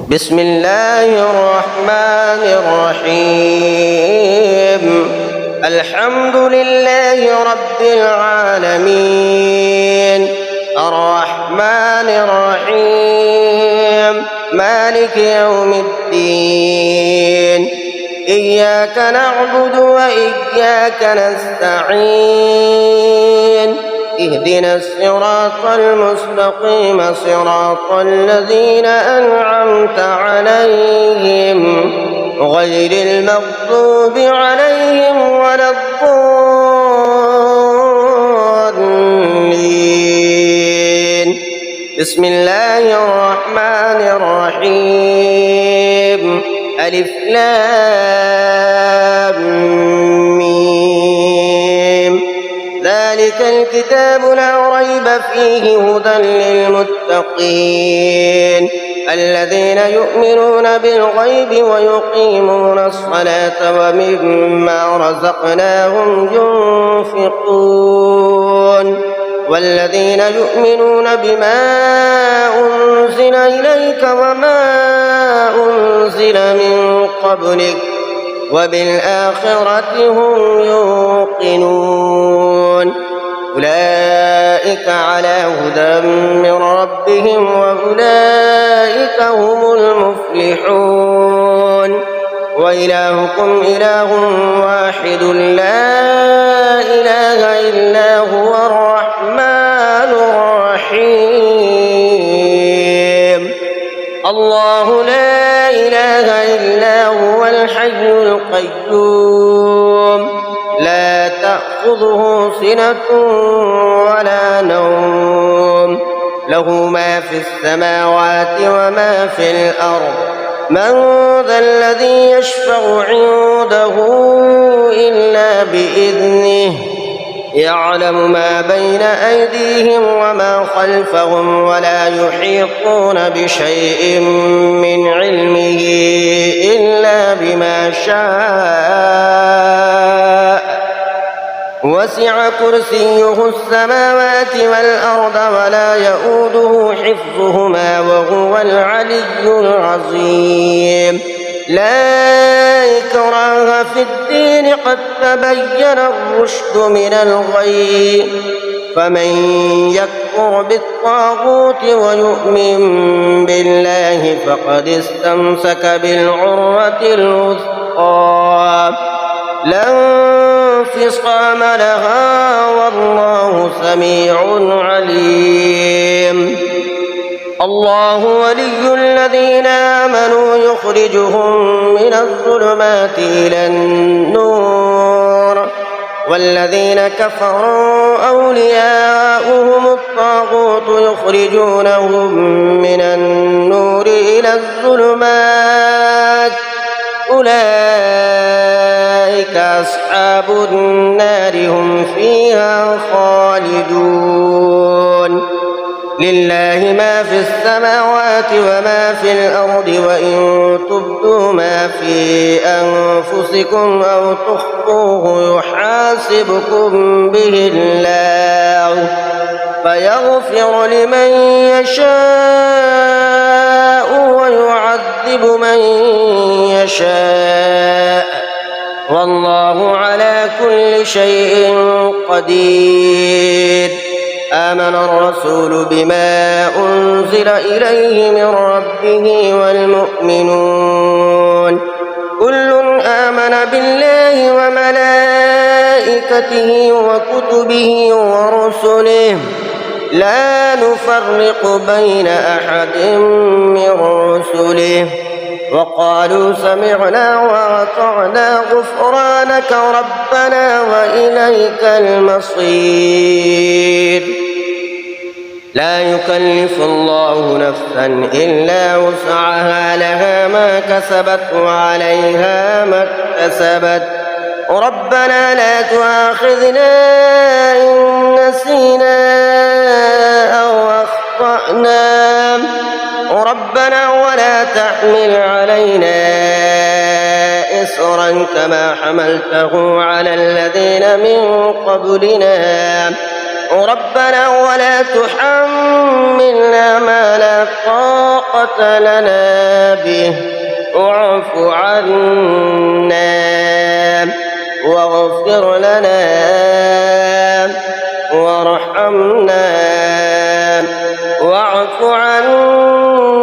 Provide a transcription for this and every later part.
بسم الله الرحمن الرحيم. الحمد لله رب العالمين، الرحمن الرحيم، مالك يوم الدين. إياك نعبد وإياك نستعين. اهدنا الصراط المستقيم، صراط الذين أنعمت عليهم غير المغضوب عليهم ولا الضالين. بسم الله الرحمن الرحيم. ألف لام ميم. ذلك الكتاب لا ريب فيه هدى للمتقين الذين يؤمنون بالغيب ويقيمون الصلاة ومما رزقناهم ينفقون والذين يؤمنون بما أنزل إليك وما أنزل من قبلك وبالآخرة هم يوقنون. أولئك على هدى من ربهم وأولئك هم المفلحون. وإلهكم إله واحد لا إله إلا هو الرحمن الرحيم. الله لا إله إلا هو الحي القيوم، لا تأخذه سنة ولا نوم، له ما في السماوات وما في الأرض. من ذا الذي يشفع عنده إلا بإذنه، يعلم ما بين أيديهم وما خلفهم ولا يحيطون بشيء من علمه إلا بما شاء. وسع كرسيه السماوات والأرض ولا يؤوده حفظهما وهو العلي العظيم. لا إكراه في الدين، قد تبين الرشد من الغي، فمن يكفر بالطاغوت ويؤمن بالله فقد استمسك بالعروة الوثقى لا انفصام لها، والله سميع عليم. الله ولي الذين آمنوا يخرجهم من الظلمات إلى النور، والذين كفروا أولياؤهم الطاغوت يخرجونهم من النور إلى الظلمات. أولئك أصحاب النار هم فيها خالدون. لله ما في السماوات وما في الأرض، وإن تبدوا ما في أنفسكم أو تخفوه يحاسبكم به الله فيغفر لمن يشاء ويعذب من يشاء، والله على كل شيء قدير. آمن الرسول بما أنزل إليه من ربه والمؤمنون كل آمن بالله وملائكته وكتبه ورسله لا نفرق بين أحد من رسله، وقالوا سمعنا وأطعنا غفرانك ربنا وإليك المصير. لا يكلف الله نفسا إلا وسعها، لها ما كسبت وعليها ما اكتسبت. ربنا لا تؤاخذنا إن نسينا أو أخطأنا، ربنا ولا تحمل علينا إصرا كما حملته على الذين من قبلنا. ربنا ولا تحملنا ما لا طاقة لنا به واعف عنا واغفر لنا وارحمنا واعف عنا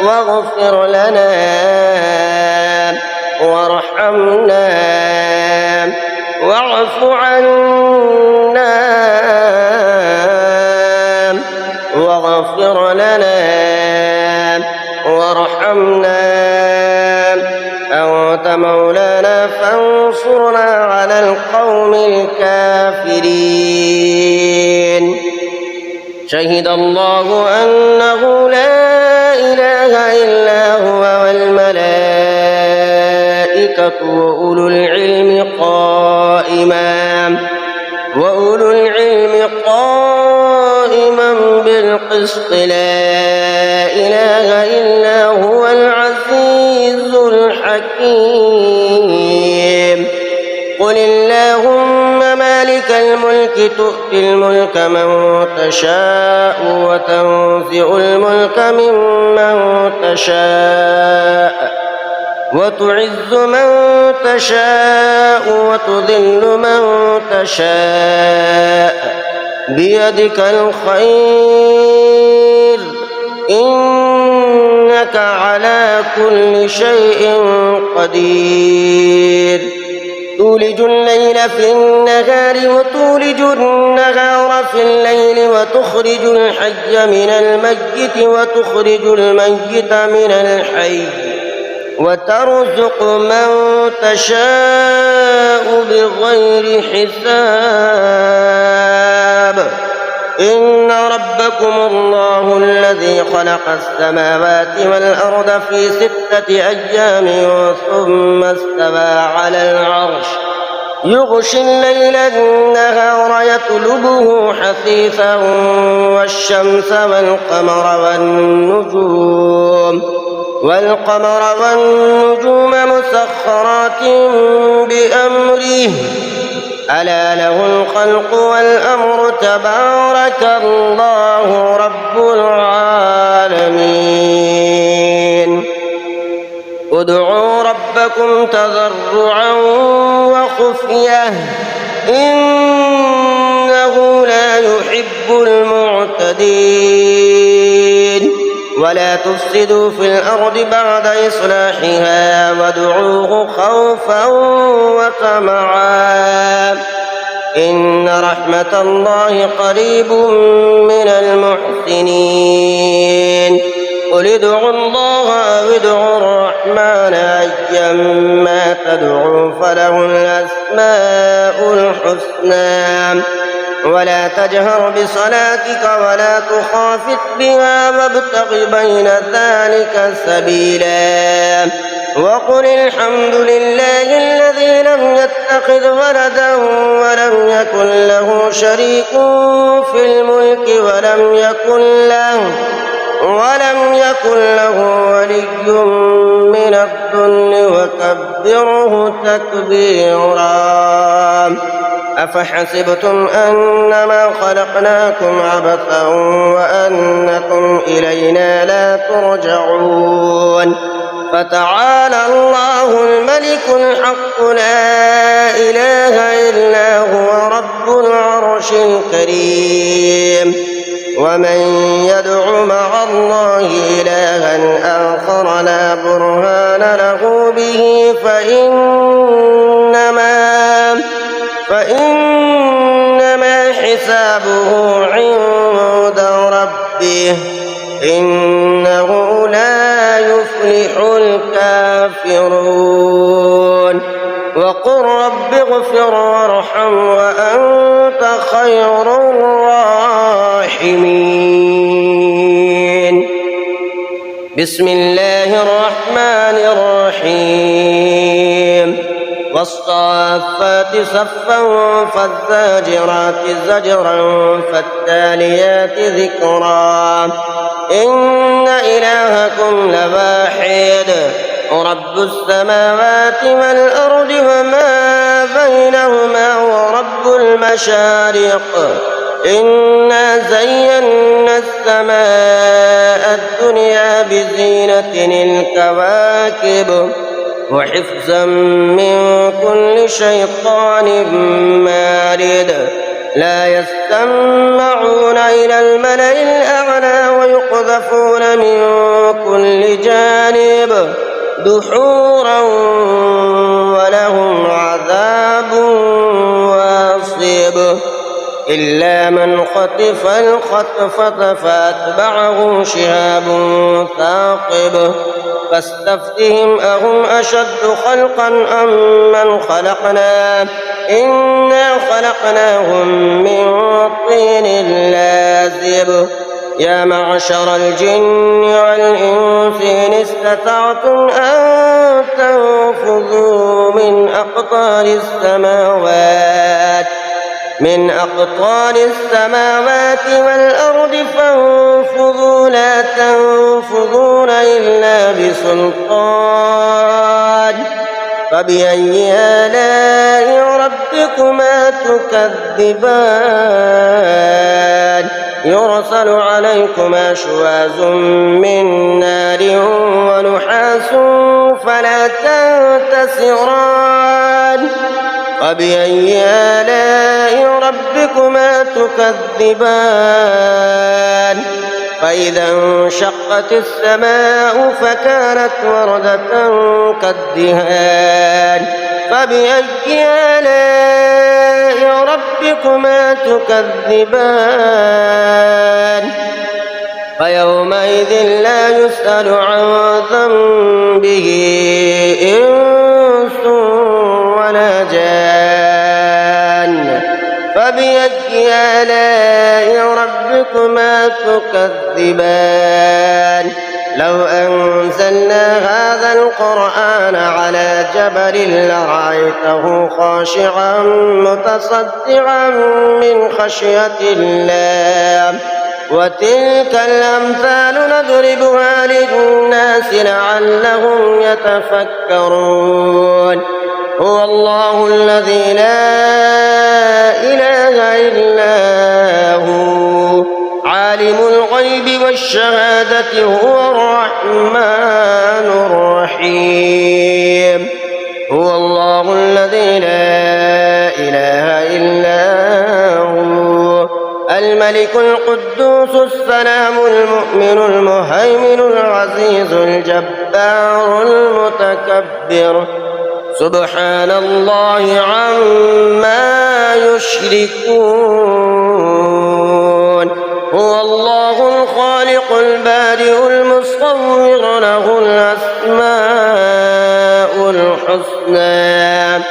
واغفر لنا وارحمنا واعف عنا واغفر لنا وارحمنا أنت مولانا فانصرنا على القوم الكافرين. شهد الله أنه لا إله إلا هو والملائكة وأولو العلم قائما بالقسط لا إله إلا هو العزيز الحكيم. قل اللهم مالك الملك تؤتي الملك من تشاء وتنزع الملك ممن تشاء وتعز من تشاء وتذل من تشاء بيدك الخير إنك على كل شيء قدير. تولج الليل في النهار وتولج النهار في الليل وتخرج الحي من الميت وتخرج الميت من الحي وترزق من تشاء بغير حساب. إن ربكم الله الذي خلق السماوات والأرض في 6 أيام ثم استوى على العرش يغشي الليل النهار يطلبه حثيثا والشمس والقمر والنجوم مسخرات بأمره ألا له الخلق والأمر تبارك الله رب العالمين. ادعوا ربكم تضرعا وخفية إنه لا يحب المعتدين. ولا تفسدوا في الأرض بعد إصلاحها وادعوه خوفا وطمعا إن رحمة الله قريب من المحسنين. قل ادعوا الله أو ادعوا الرحمن أيما تدعوا فله الأسماء الحسنى. ولا تجهر بصلاتك ولا تخافت بها وابتغ بين ذلك سبيلا. وقل الحمد لله الذي لم يتخذ ولدا ولم يكن له شريك في الملك ولم يكن له ولي من الذل وكبره تكبيرا. أفحسبتم أنما خلقناكم عبثا وأنكم إلينا لا ترجعون. فتعالى الله الملك الحق لا إله إلا هو رب العرش الكريم. ومن يدع مع الله إلها آخر لا برهان له به فإنما حسابه عند ربه إنه لا يفلح الكافرون. وقل رب اغفر وارحم وأنت خير الراحمين. بسم الله الرحمن الرحيم. والصافات صفا فالزاجرات زجرا فالتاليات ذكرا إن إلهكم لواحد رب السماوات والأرض وما بينهما بينهما ورب المشارق إنا زينا السماء الدنيا بزينة الكواكب وحفظا من كل شيطان مارد لا يستمعون إلى الملأ الأعلى ويقذفون من كل جانب دحورا ولهم عذاب واصب إلا من خطف الخطفة فأتبعه شهاب ثاقب فاستفتهم أهم أشد خلقا أم من خلقنا إنا خلقناهم من طين لازب يا معشر الجن والإنس إن استطعتم أن تنفذوا من أقطار السماوات والأرض فانفذوا لا تنفذون إلا بسلطان فبأي آلاء ربكما تكذبان يرسل عليكما شواظ من نار ونحاس فلا تنتصران فبأي آلاء ربكما تكذبان فإذا انشقت السماء فكانت وردة كالدهان فبأي آلاء ربكما تكذبان فيومئذ لا يسأل عن ذنبه إنس ولا جان فبأي آلاء ربكما تكذبان لو أنزلنا هذا القرآن على جبل لرأيته خاشعا متصدعا من خشية الله وتلك الأمثال نضربها للناس لعلهم يتفكرون هو الله الذي لا إله إلا هو عالم الغيب والشهادة هو الرحمن الرحيم هو الله الذي لا إله إلا هو الملك القدوس السلام المؤمن المهيمن العزيز الجبار المتكبر سبحان الله عما يشركون هو الله الخالق البارئ المصور له الأسماء الحسنى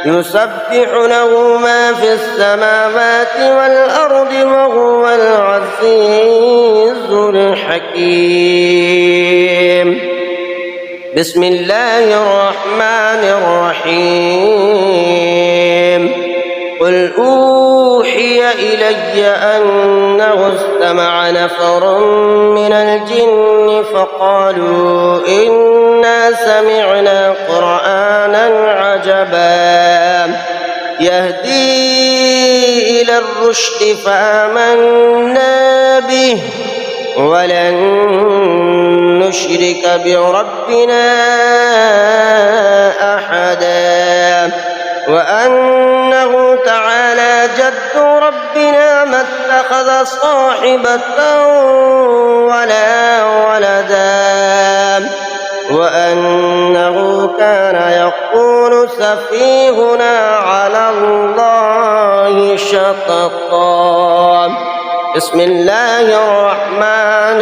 يسبح له ما في السماوات والأرض وهو العزيز الحكيم بسم الله الرحمن الرحيم قل أوحي إلي أنه استمع نفر من الجن فقالوا إنا سمعنا قرآنا عجبا يهدي إلى الرشد فآمنا به ولن نشرك بربنا أحدا وأنه تعالى جد ربنا ما اتخذ صاحبة ولا ولدا وأنه كان يقول سفيهنا على الله شططا بسم الله الرحمن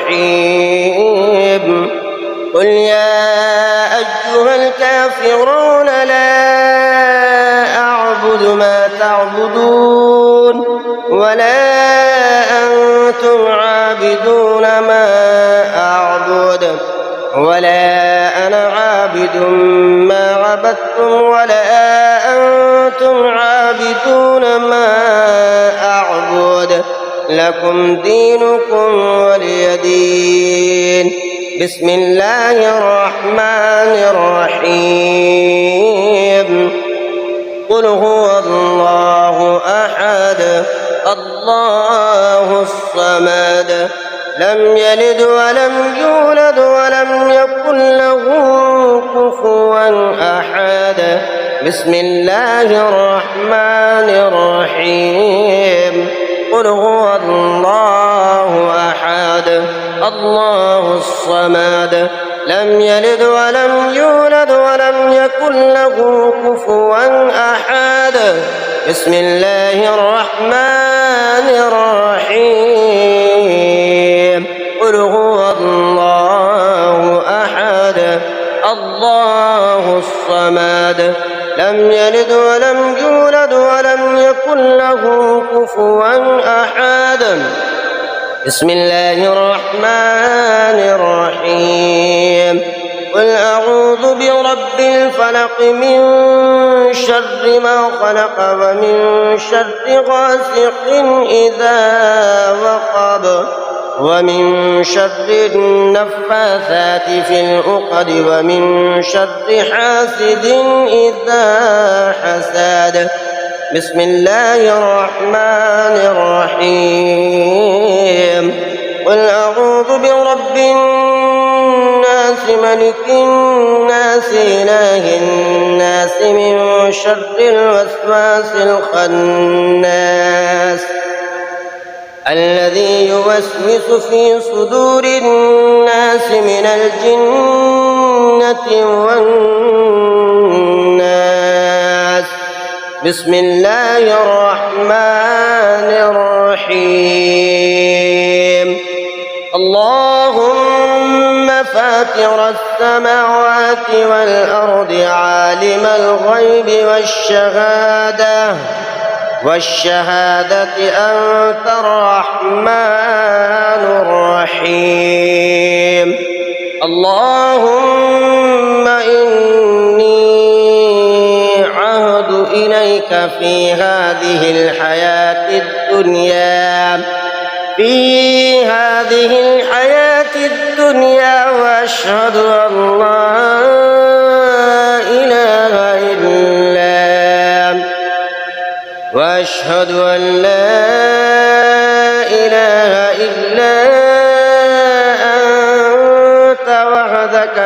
الرحيم قل يا أيها الكافرون لا أعبد ما تعبدون ولا أنتم عابدون ما أعبد ولا أنا عابد ما عبدتم ولا أنتم عابدون ما أعبد لكم دينكم ولي دين بسم الله الرحمن الرحيم قل هو الله أحد الله الصمد لم يلد ولم يولد ولم يكن له كفوا أحد بسم الله الرحمن الرحيم قل هو الله أحد الله الصمد لم يلد ولم يولد ولم يكن له كفوا أحد بسم الله الرحمن الرحيم قل هو الله أحد الله الصمد لم يلد ولم يولد ولم يكن له كفوا أحد بسم الله الرحمن الرحيم قل أعوذ برب الفلق من شر ما خلق ومن شر غاسق إذا وقب ومن شر النفاثات في العقد ومن شر حاسد إذا حسد بسم الله الرحمن الرحيم قل أعوذ برب الناس ملك الناس إله الناس من شر الوسواس الخناس الذي يوسوس في صدور الناس من الجنة والناس بسم الله الرحمن الرحيم اللهم فاطر السماوات والأرض عالم الغيب والشهادة أنت الرحمن الرحيم اللهم إني عهد إليك في هذه الحياة الدنيا وأشهد أن لا إله إلا أنت وحدك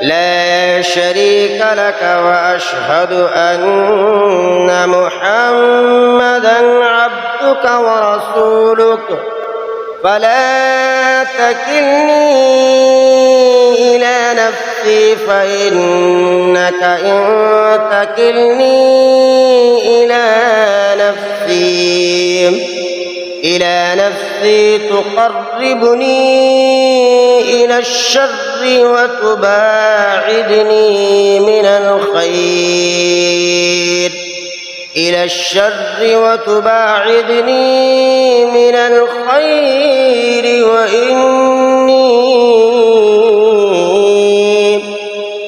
لا شريك لك وأشهد أن محمدًا عبدك ورسولك فلا تكلني إلى نفسي فإنك إن تكلني إلى نفسي تقربني إلى الشر وتباعدني من الخير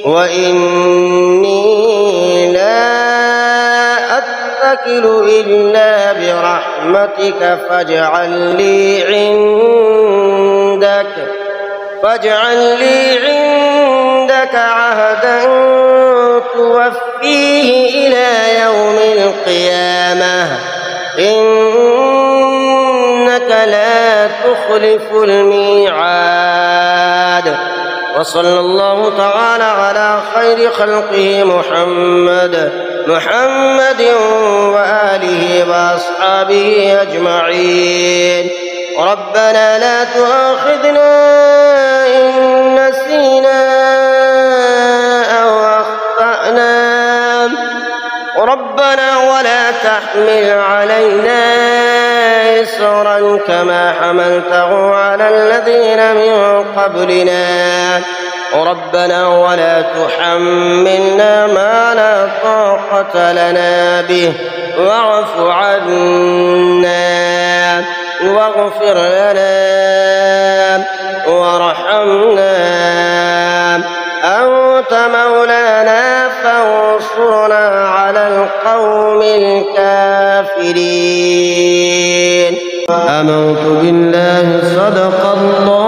وإني لا أتكل إلا برحمتك فاجعل لي عندك عهدا توفيه إلى يوم القيامة إنك لا تخلف الميعاد وصلى الله تعالى على خير خلقه محمد وآله وأصحابه أجمعين ربنا لا تؤاخذنا إن نسينا أو أخطأنا ربنا ولا تحمل علينا إصرا كما حملته على الذين من قبلنا ربنا ولا تحملنا ما لا طاقة لنا به واعف عنا واغفر لنا وارحمنا أنت مولانا فانصرنا على القوم الكافرين آمنت بالله صدق الله